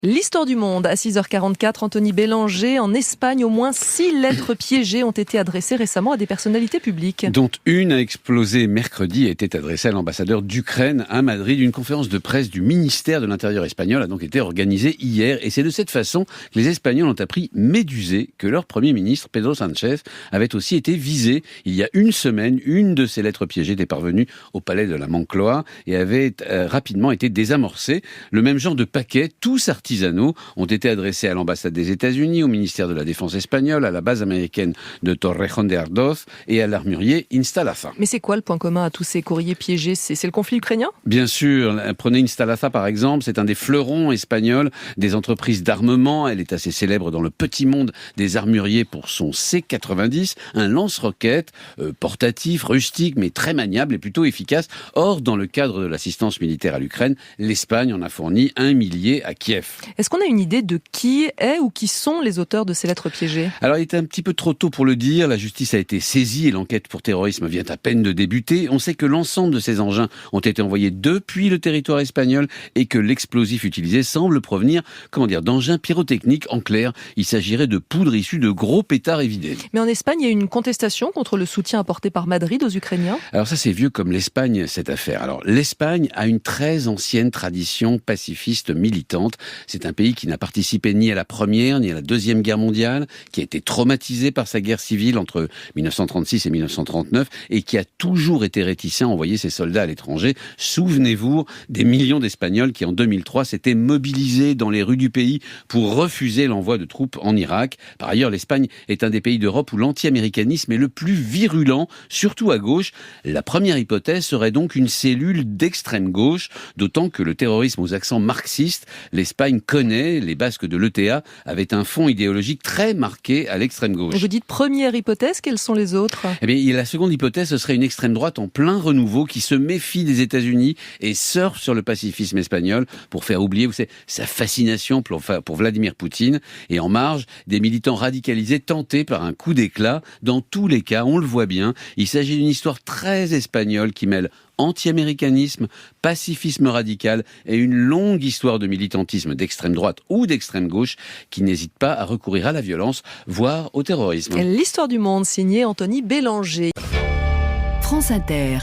L'histoire du monde, à 6h44, Anthony Bélanger. En Espagne, au moins 6 lettres piégées ont été adressées récemment à des personnalités publiques. Dont une a explosé mercredi et était adressée à l'ambassadeur d'Ukraine à Madrid. Une conférence de presse du ministère de l'Intérieur espagnol a donc été organisée hier. Et c'est de cette façon que les Espagnols ont appris médusés que leur Premier ministre, Pedro Sánchez, avait aussi été visé. Il y a une semaine, une de ces lettres piégées était parvenue au palais de la Moncloa et avait rapidement été désamorcée. Le même genre de paquets, tous artisanaux, ont été adressés à l'ambassade des États-Unis, au ministère de la Défense espagnol, à la base américaine de Torrejón de Ardoz et à l'armurier Instalaza. Mais c'est quoi le point commun à tous ces courriers piégés ? C'est le conflit ukrainien ? Bien sûr. Prenez Instalaza par exemple, c'est un des fleurons espagnols des entreprises d'armement. Elle est assez célèbre dans le petit monde des armuriers pour son C-90, un lance-roquettes portatif, rustique, mais très maniable et plutôt efficace. Or, dans le cadre de l'assistance militaire à l'Ukraine, l'Espagne en a fourni 1 millier à Kiev. Est-ce qu'on a une idée de qui est ou qui sont les auteurs de ces lettres piégées ? Alors, il est un petit peu trop tôt pour le dire. La justice a été saisie et l'enquête pour terrorisme vient à peine de débuter. On sait que l'ensemble de ces engins ont été envoyés depuis le territoire espagnol et que l'explosif utilisé semble provenir, d'engins pyrotechniques. En clair, il s'agirait de poudre issue de gros pétards évidés. Mais en Espagne, il y a une contestation contre le soutien apporté par Madrid aux Ukrainiens. Alors ça, c'est vieux comme l'Espagne, cette affaire. Alors, l'Espagne a une très ancienne tradition pacifiste militante. C'est un pays qui n'a participé ni à la Première ni à la Deuxième Guerre mondiale, qui a été traumatisé par sa guerre civile entre 1936 et 1939 et qui a toujours été réticent à envoyer ses soldats à l'étranger. Souvenez-vous des millions d'Espagnols qui, en 2003, s'étaient mobilisés dans les rues du pays pour refuser l'envoi de troupes en Irak. Par ailleurs, l'Espagne est un des pays d'Europe où l'anti-américanisme est le plus virulent, surtout à gauche. La première hypothèse serait donc une cellule d'extrême gauche, d'autant que le terrorisme aux accents marxistes, l'Espagne connaît, les Basques de l'ETA avaient un fond idéologique très marqué à l'extrême gauche. Vous dites première hypothèse, quelles sont les autres ? Eh bien, la seconde hypothèse, ce serait une extrême droite en plein renouveau qui se méfie des États-Unis et surfe sur le pacifisme espagnol pour faire oublier, vous savez, sa fascination pour Vladimir Poutine. Et en marge, des militants radicalisés tentés par un coup d'éclat. Dans tous les cas, on le voit bien, il s'agit d'une histoire très espagnole qui mêle anti-américanisme, pacifisme radical et une longue histoire de militantisme d'extrême droite ou d'extrême gauche qui n'hésite pas à recourir à la violence, voire au terrorisme. L'histoire du monde, signée Anthony Bélanger. France Inter.